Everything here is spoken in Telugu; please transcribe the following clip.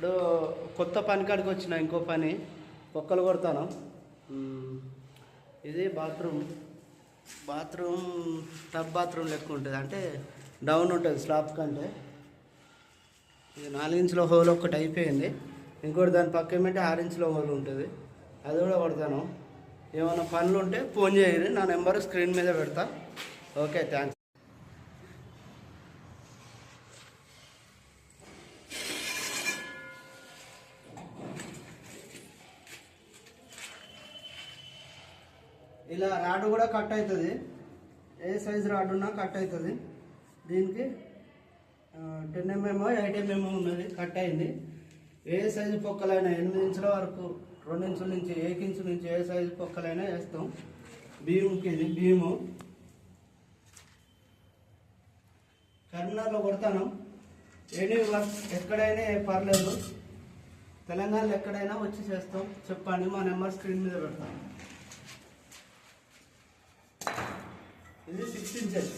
ఇప్పుడు కొత్త పని కాడికి వచ్చిన ఇంకో పని ఒక్కలు కొడతాను. ఇది బాత్రూమ్ టబ్ బాత్రూమ్ లెక్క ఉంటుంది, అంటే డౌన్ ఉంటుంది స్లాబ్ కంటే. ఇది 4 ఇంచుల హోల్ ఒక్కటి అయిపోయింది, ఇంకోటి దాని పక్క ఏమంటే 6 ఇంచుల హోల్ ఉంటుంది, అది కూడా కొడతాను. ఏమైనా పనులు ఉంటే ఫోన్ చేయండి, నా నెంబర్ స్క్రీన్ మీద పెడతా. Okay, thanks. ఇలా రాడ్ కూడా కట్ అవుతుంది, ఏ సైజు రాడ్ ఉన్నా కట్ అవుతుంది. దీనికి 10 mm 8 mm ఉన్నది, కట్ అయింది. ఏ సైజు పొక్కలైనా 8 ఇంచుల వరకు, 2 ఇంచుల నుంచి 1 ఇంచు నుంచి ఏ సైజు పొక్కలైనా వేస్తాం. భీముకి ఇది భీము కరీంనగర్లో కొడతాను. ఎనీ వర్క్ ఎక్కడైనా పర్లేదు, తెలంగాణలో ఎక్కడైనా వచ్చి చేస్తాం. చెప్పండి, మా నెంబర్ స్క్రీన్ మీద పెడతాం. ఇది 6 ఇంచెస్.